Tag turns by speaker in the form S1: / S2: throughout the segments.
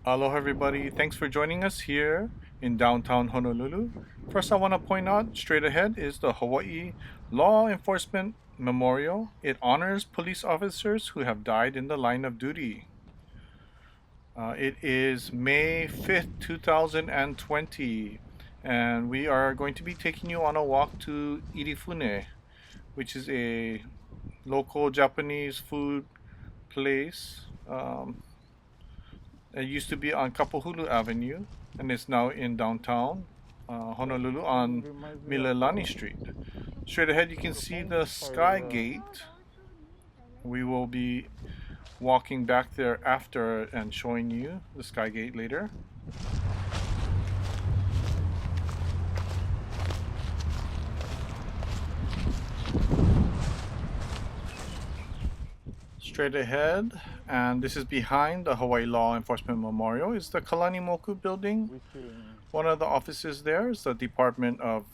S1: Aloha everybody, thanks for joining us here in downtown Honolulu. First I want to point out straight ahead is the Hawaii Law Enforcement Memorial. It honors police officers who have died in the line of duty. It is May 5th, 2020 and we are going to be taking you on a walk to Irifune, which is a local Japanese food place. It used to be on Kapahulu Avenue and it's now in downtown Honolulu on Mililani Street. Straight ahead you can see the Sky Gate. We will be walking back there after and showing you the Sky Gate later. Straight ahead, and this is behind the Hawaii Law Enforcement Memorial, is the Kalanimoku building. One of the offices there is the Department of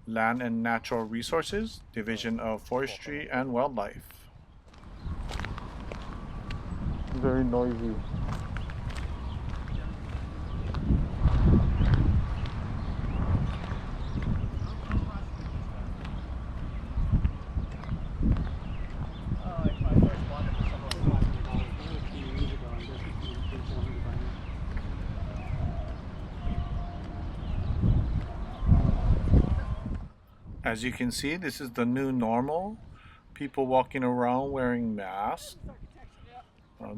S1: Land and Natural Resources, Division of Forestry and Wildlife.
S2: Very noisy.
S1: As you can see, this is the new normal. People walking around wearing masks.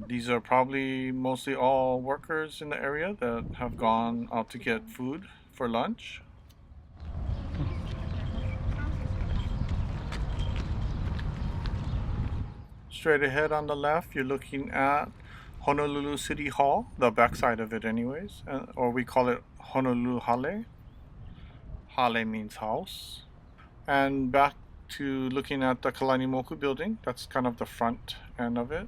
S1: These are probably mostly all workers in the area that have gone out to get food for lunch. Straight ahead on the left, you're looking at Honolulu City Hall, the backside of it anyways, or we call it Honolulu Hale. Hale means house. And back to looking at the Kalanimoku building, that's kind of the front end of it.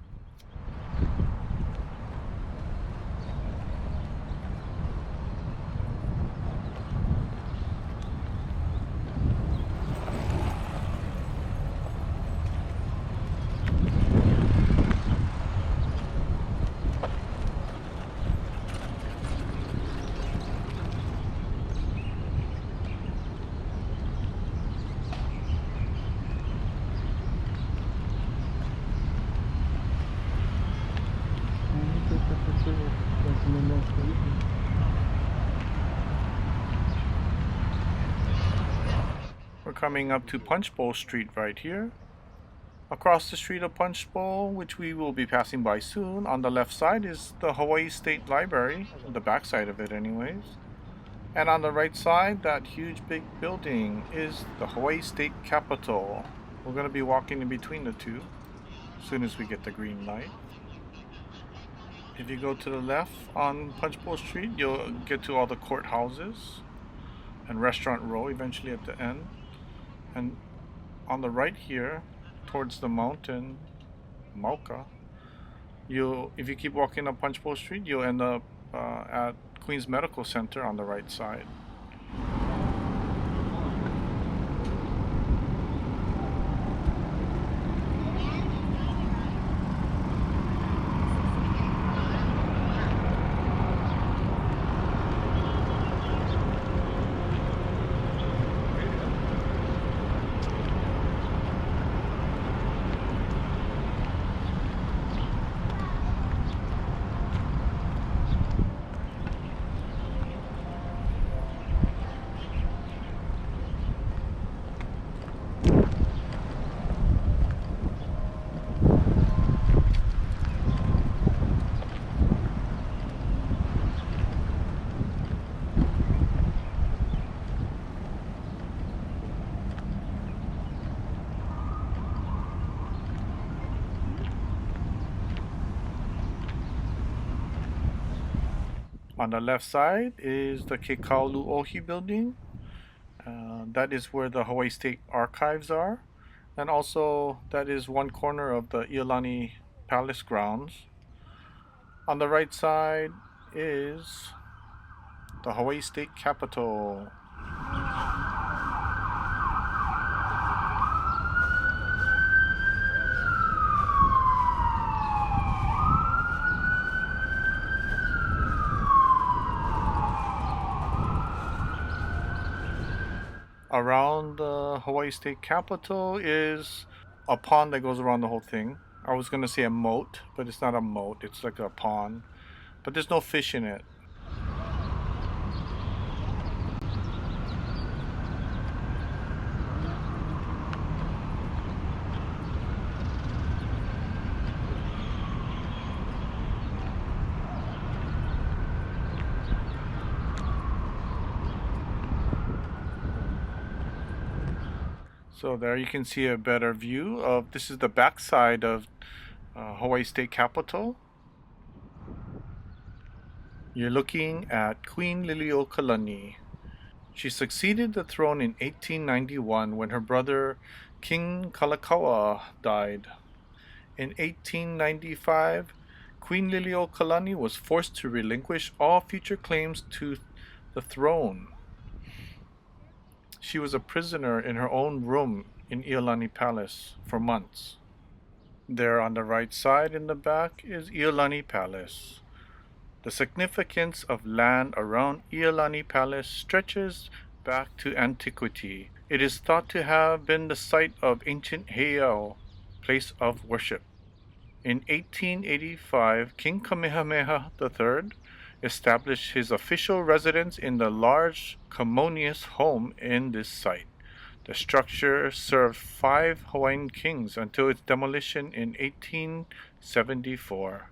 S1: We're coming up to Punchbowl Street right here. Across the street of Punchbowl, which we will be passing by soon, on the left side is the Hawaii State Library, the back side of it anyways. And on the right side, that huge big building is the Hawaii State Capitol. We're going to be walking in between the two as soon as we get the green light. If you go to the left on Punchbowl Street, you'll get to all the courthouses and Restaurant Row eventually at the end. And on the right here, towards the mountain, Mauka, if you keep walking up Punchbowl Street, you'll end up at Queens Medical Center on the right side. On the left side is the Kekauluohi building. That is where the Hawaii State Archives are. And also that is one corner of the Iolani Palace grounds. On the right side is the Hawaii State Capitol. Around the Hawaii State Capitol is a pond that goes around the whole thing. I was gonna say a moat, but it's not a moat, it's like a pond. But there's no fish in it. So there you can see a better view of, this is the backside of Hawaii State Capitol. You're looking at Queen Liliuokalani. She succeeded the throne in 1891 when her brother King Kalakaua died. In 1895, Queen Liliuokalani was forced to relinquish all future claims to the throne. She was a prisoner in her own room in Iolani Palace for months. There on the right side in the back is Iolani Palace. The significance of land around Iolani Palace stretches back to antiquity. It is thought to have been the site of ancient heiau, place of worship. In 1885, King Kamehameha III established his official residence in the large commodious home in this site. The structure served 5 Hawaiian kings until its demolition in 1874.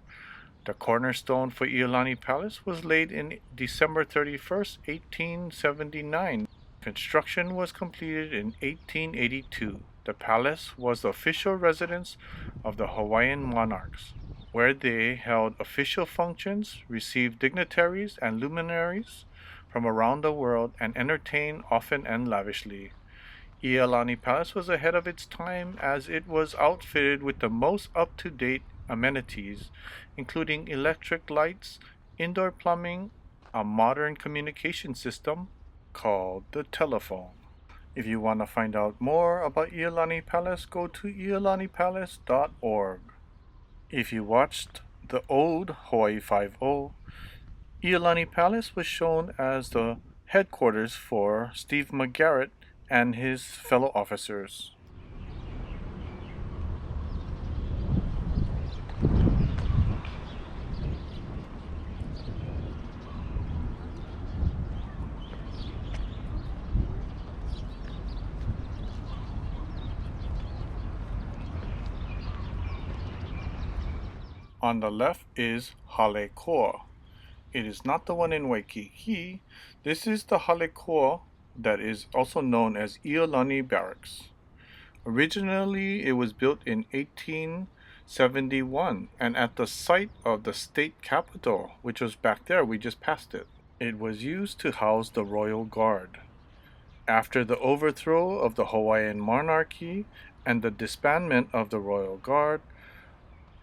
S1: The cornerstone for Iolani Palace was laid in December 31st, 1879. Construction was completed in 1882. The palace was the official residence of the Hawaiian monarchs, where they held official functions, received dignitaries and luminaries from around the world, and entertained often and lavishly. Iolani Palace was ahead of its time as it was outfitted with the most up-to-date amenities, including electric lights, indoor plumbing, a modern communication system called the telephone. If you want to find out more about Iolani Palace, go to iolanipalace.org. If you watched the old Hawaii 5-0, Iolani Palace was shown as the headquarters for Steve McGarrett and his fellow officers. On the left is Hale Koa. It is not the one in Waikiki. This is the Hale Koa that is also known as Iolani Barracks. Originally, it was built in 1871 and at the site of the state capitol, which was back there, we just passed it. It was used to house the royal guard. After the overthrow of the Hawaiian monarchy and the disbandment of the royal guard,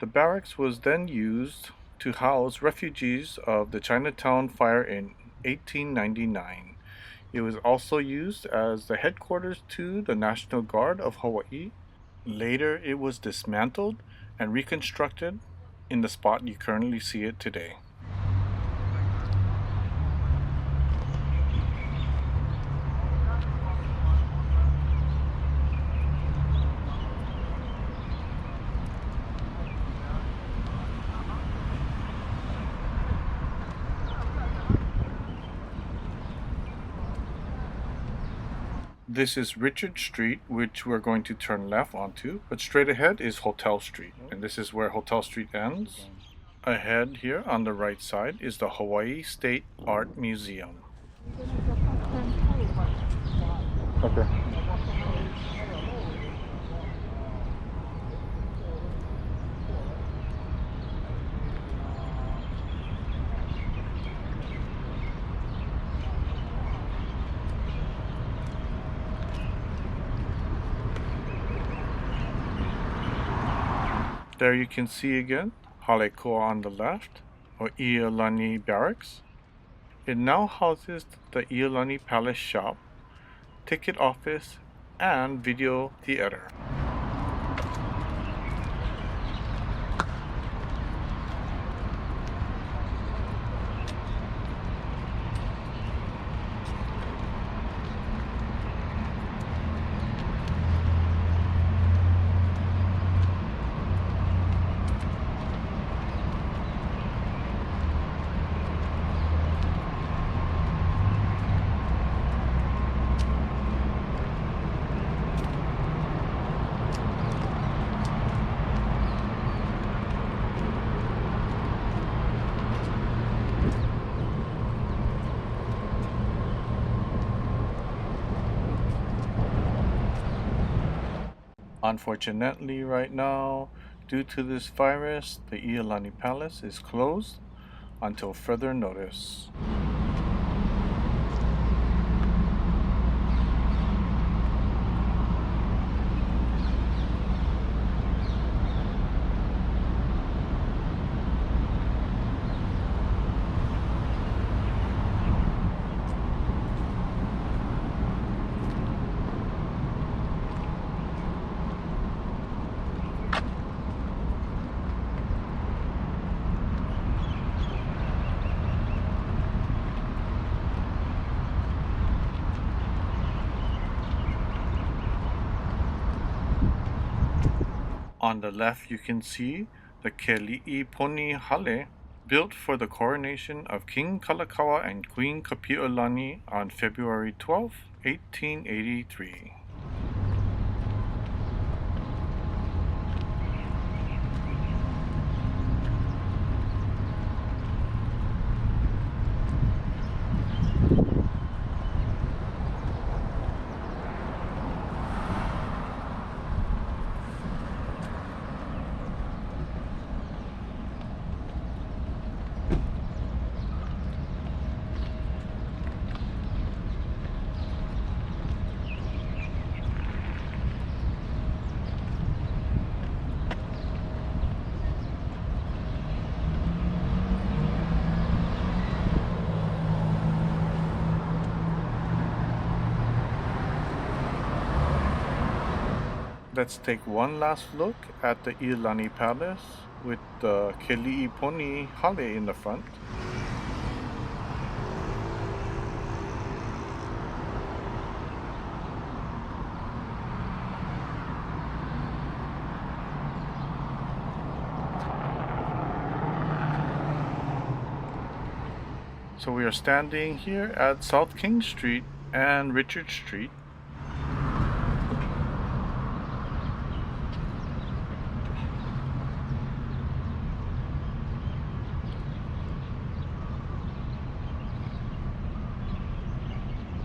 S1: the barracks was then used to house refugees of the Chinatown fire in 1899. It was also used as the headquarters to the National Guard of Hawaii. Later, it was dismantled and reconstructed in the spot you currently see it today. This is Richard Street, which we're going to turn left onto, but straight ahead is Hotel Street, and this is where Hotel Street ends. Ahead here on the right side is the Hawaii State Art Museum.
S2: Okay.
S1: There you can see again Hale Koa on the left, or Iolani Barracks. It now houses the Iolani Palace shop, ticket office, and video theater. Unfortunately, right now, due to this virus, the Iolani Palace is closed until further notice. On the left, you can see the Keli'iponi Hale, built for the coronation of King Kalakaua and Queen Kapi'olani on February 12, 1883. Let's take one last look at the Iolani Palace with the Keli'iponi Hale in the front. So we are standing here at South King Street and Richard Street.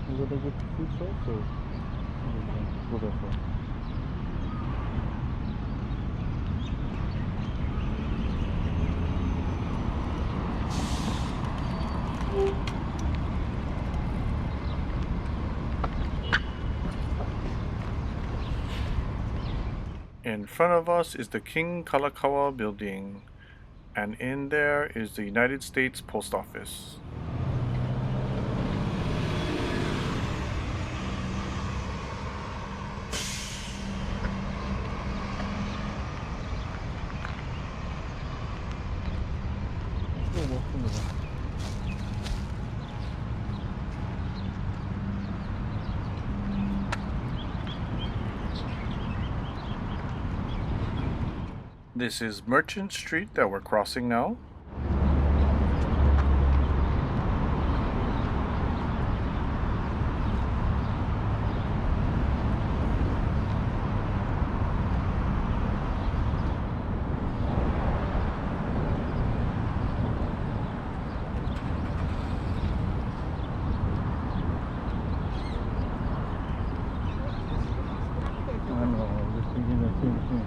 S2: Is it a good food source or go that far?
S1: In front of us is the King Kalakaua building, and in there is the United States Post Office. This is Merchant Street that we're crossing now.
S2: I know, I was just thinking the same thing.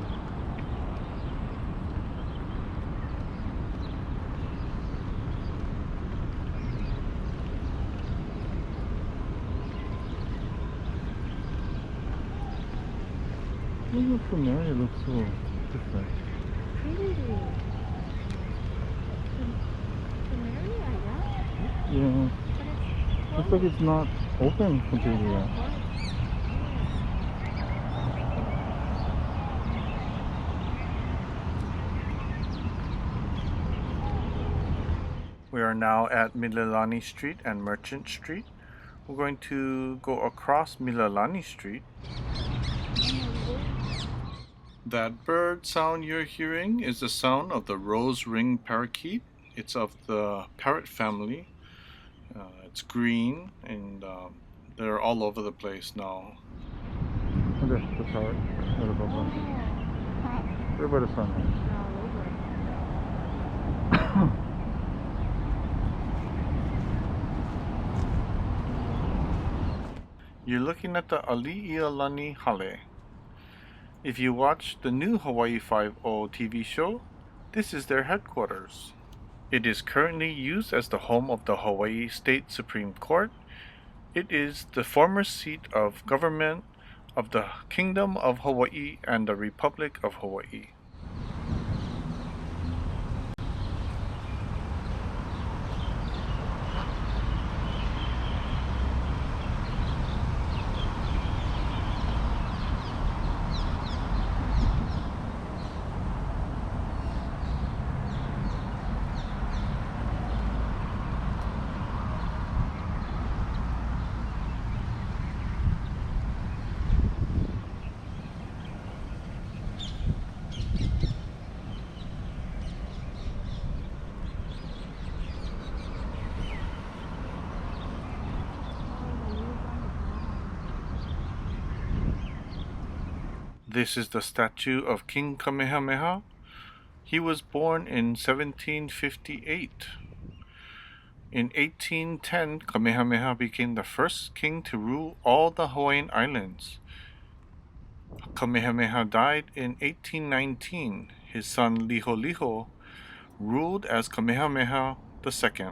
S2: Even from there it looks so different. Yeah. Looks like it's not open completely yet.
S1: We are now at Mililani Street and Merchant Street. We're going to go across Mililani Street. That bird sound you're hearing is the sound of the rose-ring parakeet. It's of the parrot family. It's green and they're all over the place now.
S2: Okay, the parrot. What about that? Where by the sunrise?
S1: You're looking at the Iolani Hale. If you watch the new Hawaii Five-0 TV show, this is their headquarters. It is currently used as the home of the Hawaii State Supreme Court. It is the former seat of government of the Kingdom of Hawaii and the Republic of Hawaii. This is the statue of King Kamehameha. He was born in 1758. In 1810, Kamehameha became the first king to rule all the Hawaiian Islands. Kamehameha died in 1819. His son Liholiho ruled as Kamehameha II.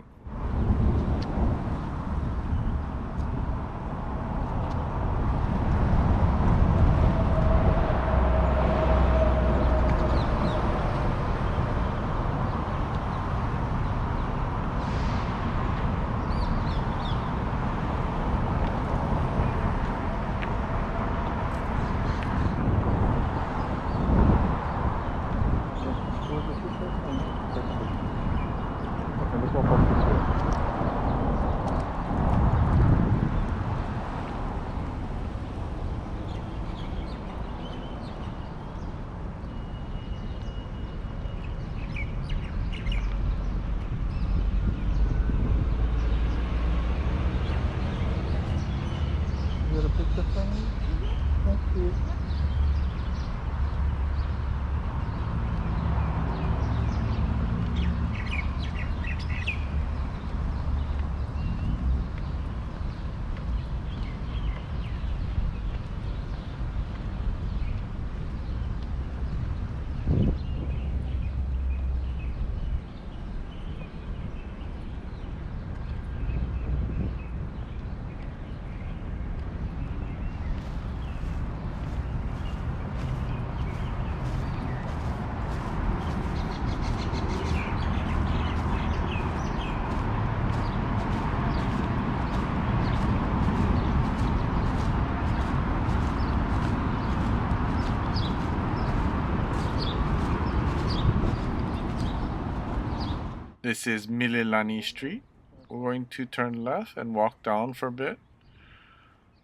S1: This is Mililani Street. We're going to turn left and walk down for a bit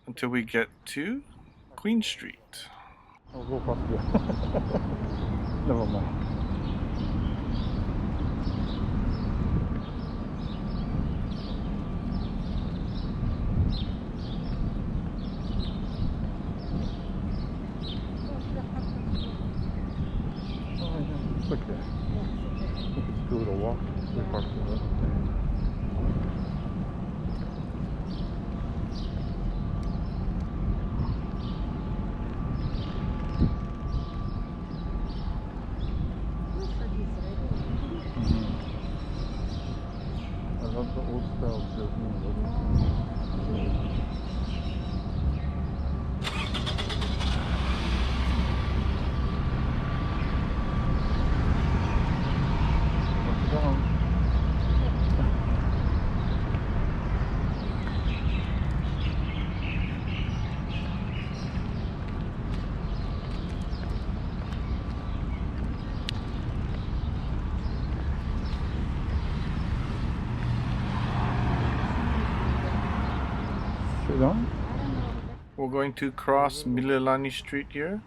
S1: until we get to Queen Street.
S2: I'll go past there. Never mind. Oh, yeah, it's okay. We could do a walk. We parked there. I love the old style building.
S1: We're going to cross Mililani Street here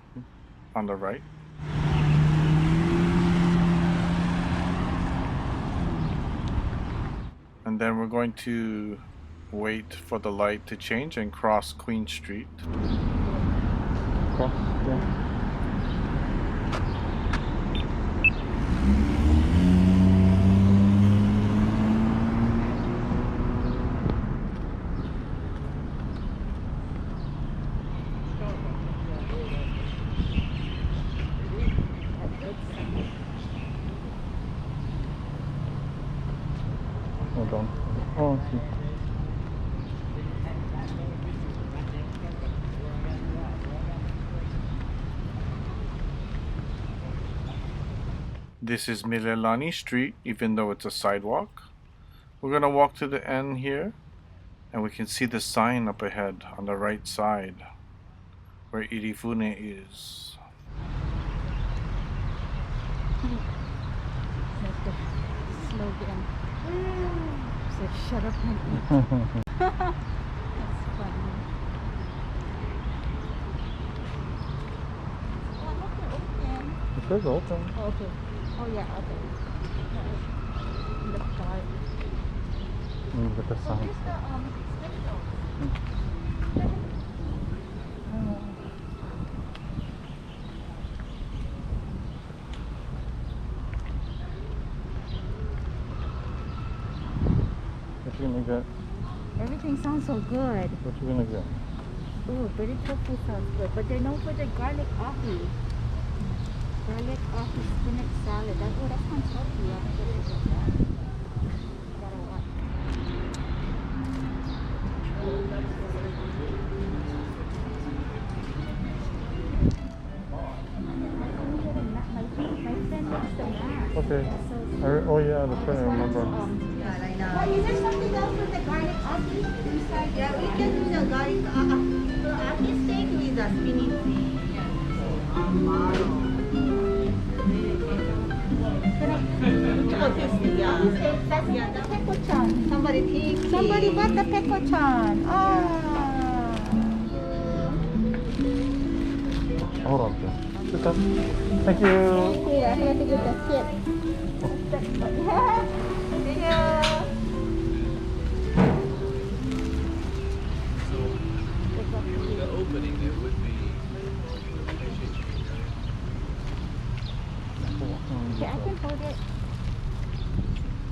S1: on the right. And then we're going to wait for the light to change and cross Queen Street.
S2: Cross, yeah. don't. Oh, I see.
S1: This is Mililani Street, even though it's a sidewalk. We're gonna walk to the end here, and we can see the sign up ahead on the right side where Irifune is.
S3: Like the slogan. So shut up and eat. That's funny. Oh, I hope they're open.
S2: It says open.
S3: Oh, okay. Oh yeah, okay. In the dark.
S2: Look at the
S3: Oh,
S2: sign.
S3: here's the
S2: What you gonna get?
S3: Everything sounds so good.
S2: What you gonna get?
S3: Oh, British tofu sounds good. But they're known for the garlic ahi. Garlic ahi spinach salad. That sounds healthy. I think it's good. Gotta watch. My friend likes the mask.
S2: Okay. Oh yeah, that's right. I remember.
S3: Is there something else with the garlic ahi inside?
S4: Yeah, we can do the garlic ahi steak with the spinach.
S3: That's the peko-chan.
S4: Somebody take it.
S3: Somebody bought the peko-chan. Ah.
S2: Hold on, please. Sit down. Thank you.
S3: Here, I have to get the kid. Thank you.
S5: The opening, it would be.
S3: Okay, I can hold it.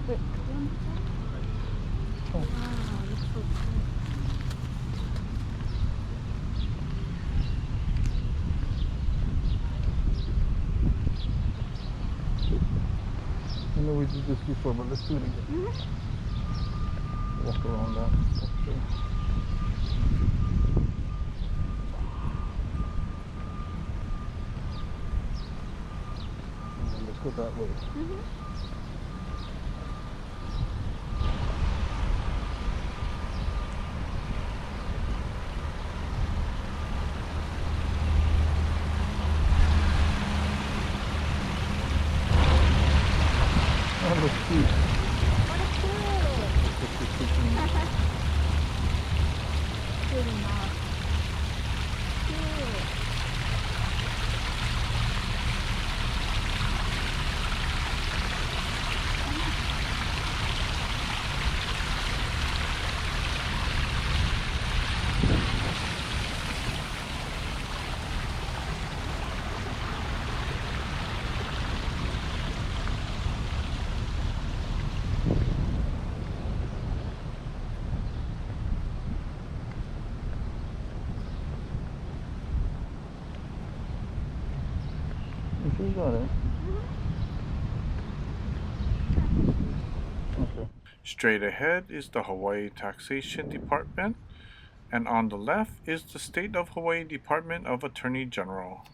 S3: Wait, wow, looks so good.
S2: I know we did this before, but let's do it again. Walk around that. Okay. And then let's go that way. Oh, look, see.
S3: What a cool. Pretty nice. Cute.
S2: You sure you got it? Okay.
S1: Straight ahead is the Hawaii Taxation Department, and on the left is the State of Hawaii Department of Attorney General.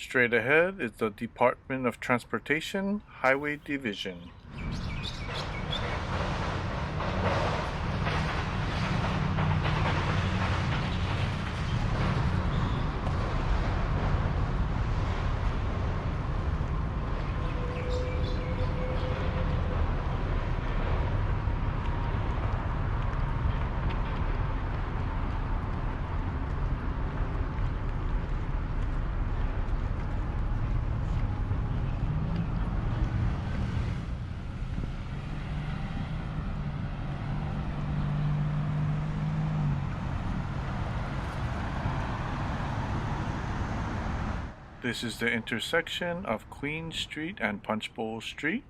S1: Straight ahead is the Department of Transportation Highway Division. This is the intersection of Queen Street and Punchbowl Street.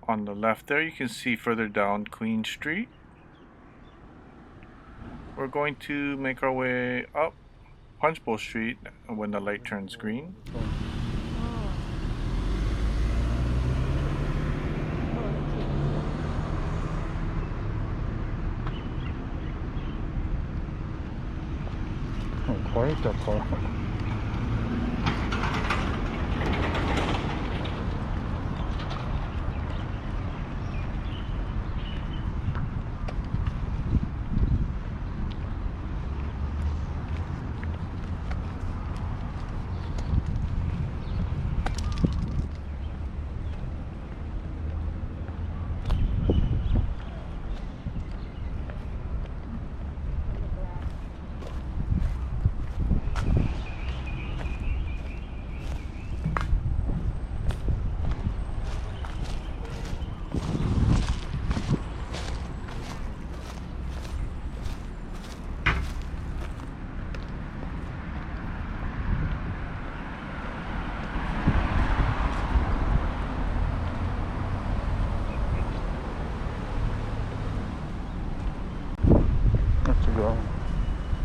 S1: On the left there you can see further down Queen Street. We're going to make our way up Punchbowl Street when the light turns green.
S2: Oh, quiet that car.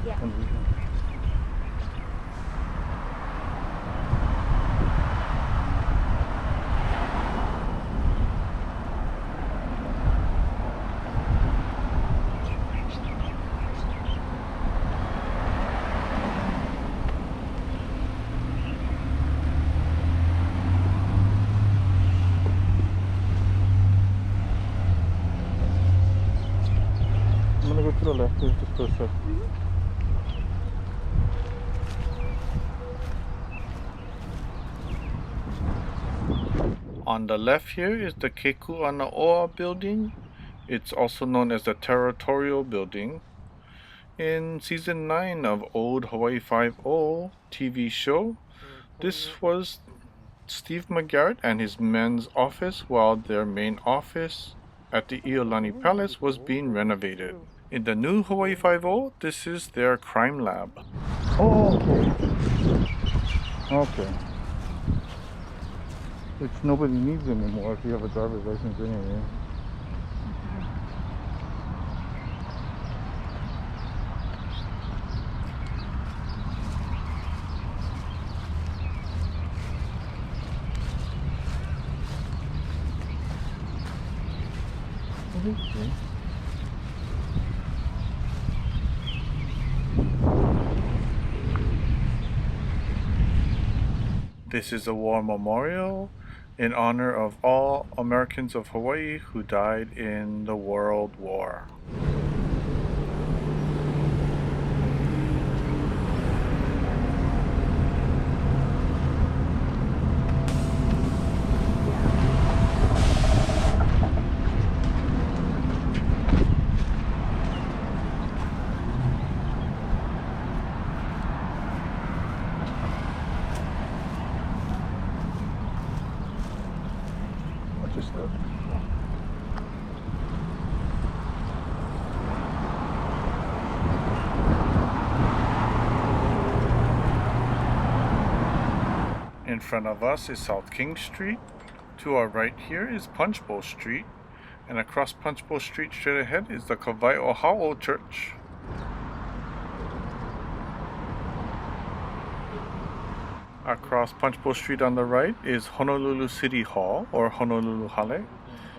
S3: Yeah.
S2: I'm gonna go to the left just for a sec.
S1: On the left here is the Kekuana'oa building. It's also known as the Territorial building. In season 9 of Old Hawaii 5-0 TV show, this was Steve McGarrett and his men's office while their main office at the Iolani Palace was being renovated. In the new Hawaii 5-0, this is their crime lab.
S2: Oh, okay. Okay. Which nobody needs anymore if you have a driver's license anyway. Okay.
S1: This is a war memorial in honor of all Americans of Hawaii who died in the World War. In front of us is South King Street. To our right here is Punchbowl Street. And across Punchbowl Street straight ahead is the Kamehameha Church. Across Punchbowl Street on the right is Honolulu City Hall or Honolulu Hale.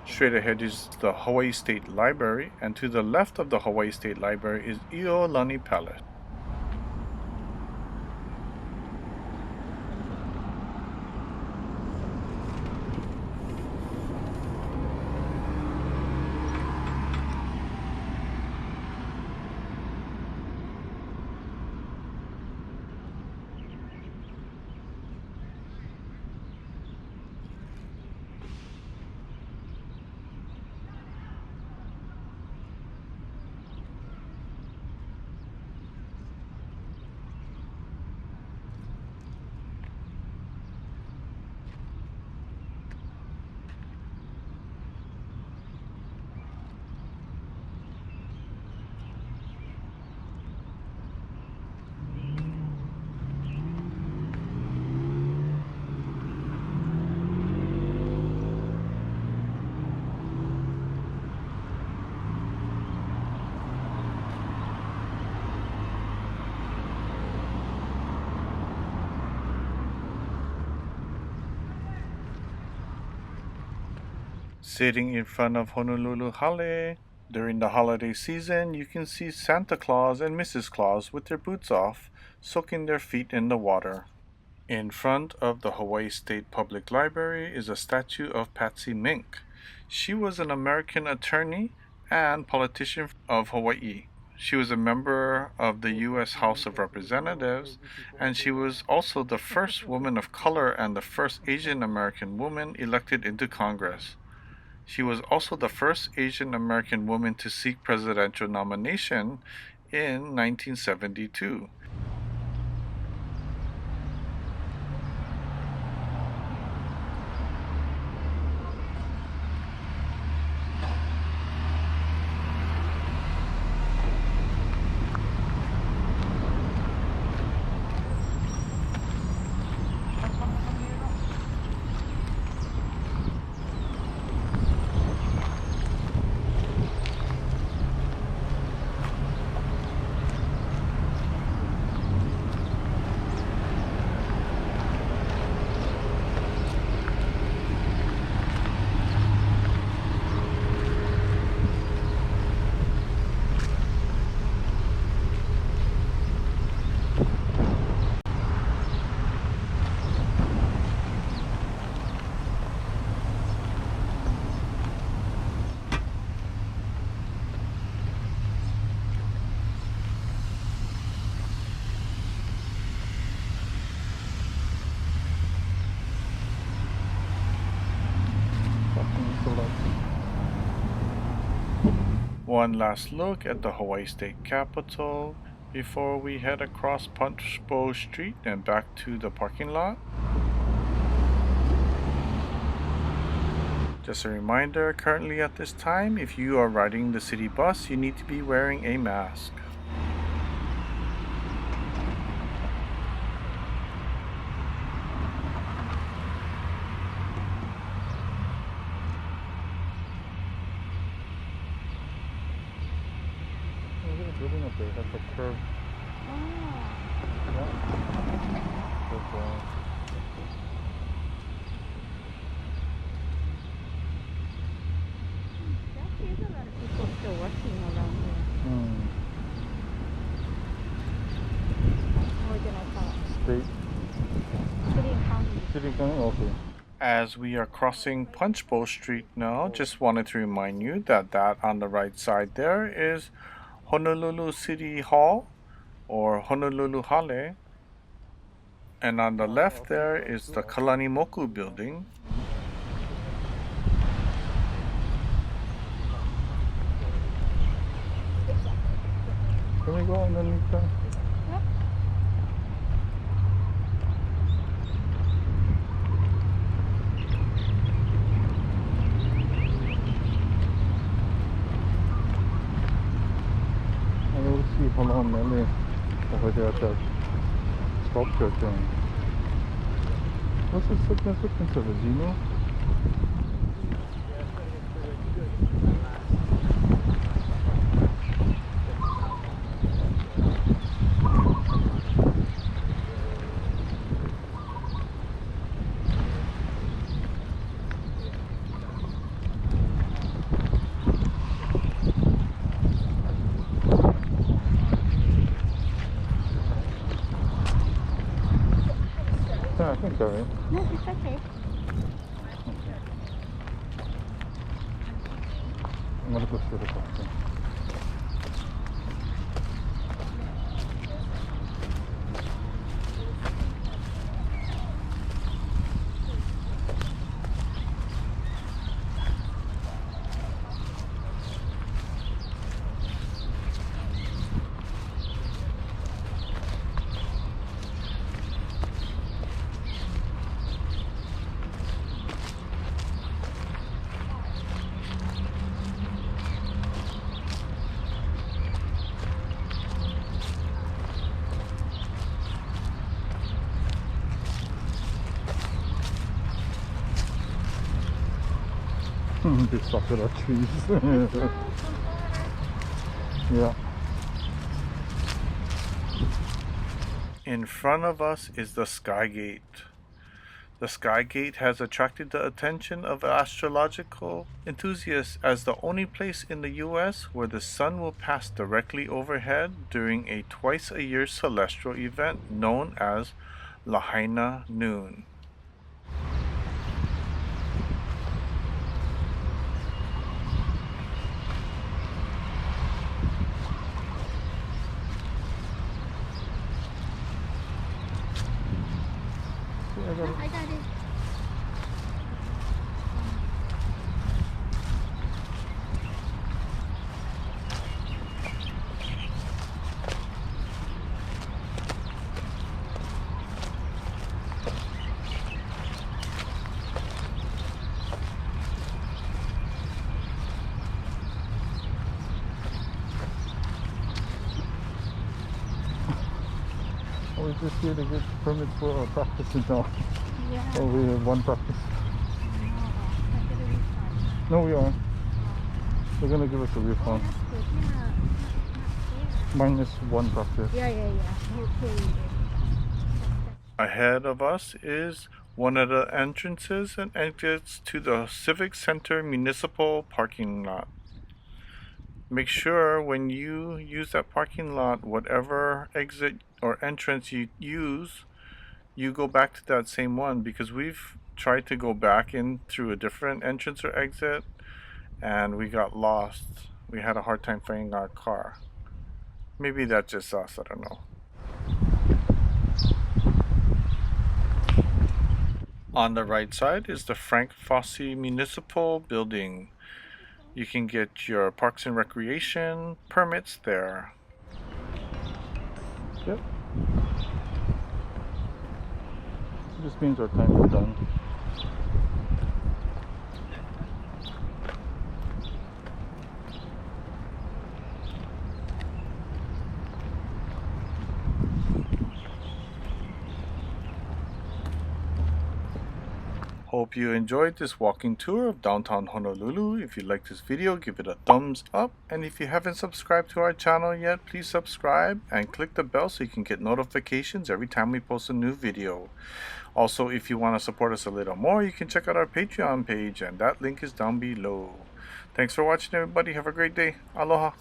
S1: Straight ahead is the Hawaii State Library, and to the left of the Hawaii State Library is Iolani Palace. Sitting in front of Honolulu Hale, during the holiday season, you can see Santa Claus and Mrs. Claus with their boots off, soaking their feet in the water. In front of the Hawaii State Public Library is a statue of Patsy Mink. She was an American attorney and politician of Hawaii. She was a member of the U.S. House of Representatives, and she was also the first woman of color and the first Asian American woman elected into Congress. She was also the first Asian American woman to seek presidential nomination in 1972. One last look at the Hawaii State Capitol before we head across Punchbowl Street and back to the parking lot. Just a reminder, currently at this time, if you are riding the city bus, you need to be wearing a mask.
S2: Building up there, that's a curve. Yeah.
S3: There's a lot of people still working around here. What did I call it?
S2: State.
S3: City and county.
S2: City and county, okay.
S1: As we are crossing Punchbowl Street now, just wanted to remind you that on the right side there is Honolulu City Hall or Honolulu Hale, and on the left there is the Kalanimoku building.
S2: Can we go underneath that? See Honolulu over there at that sculpture thing. What's the significance of it, do you know? I think so, right?
S3: No, it's okay.
S2: I'm gonna go through the back. These sakura trees. Yeah.
S1: In front of us is the Sky Gate. The Sky Gate has attracted the attention of astrological enthusiasts as the only place in the US where the sun will pass directly overhead during a twice-a-year celestial event known as Lahaina Noon.
S3: I got it.
S2: We're just here to get permits for our practices now.
S3: Yeah.
S2: Oh, we have one practice.
S3: I get a refund.
S2: No, we are. They're gonna give us a
S3: Oh,
S2: refund.
S3: that's good. Yeah. Not
S2: Minus one practice.
S3: fair. Yeah. Okay.
S1: Ahead of us is one of the entrances and exits to the Civic Center Municipal parking lot. Make sure when you use that parking lot, whatever exit or entrance you use, you go back to that same one, because we've tried to go back in through a different entrance or exit and we got lost. We had a hard time finding our car. Maybe that's just us, I don't know. On the right side is the Frank Fasi Municipal building. You can get your Parks and Recreation permits there.
S2: Yep. Just means our time is done.
S1: Hope you enjoyed this walking tour of downtown Honolulu. If you liked this video, give it a thumbs up. And if you haven't subscribed to our channel yet, please subscribe and click the bell so you can get notifications every time we post a new video. Also, if you want to support us a little more, you can check out our Patreon page, and that link is down below. Thanks for watching, everybody. Have a great day. Aloha.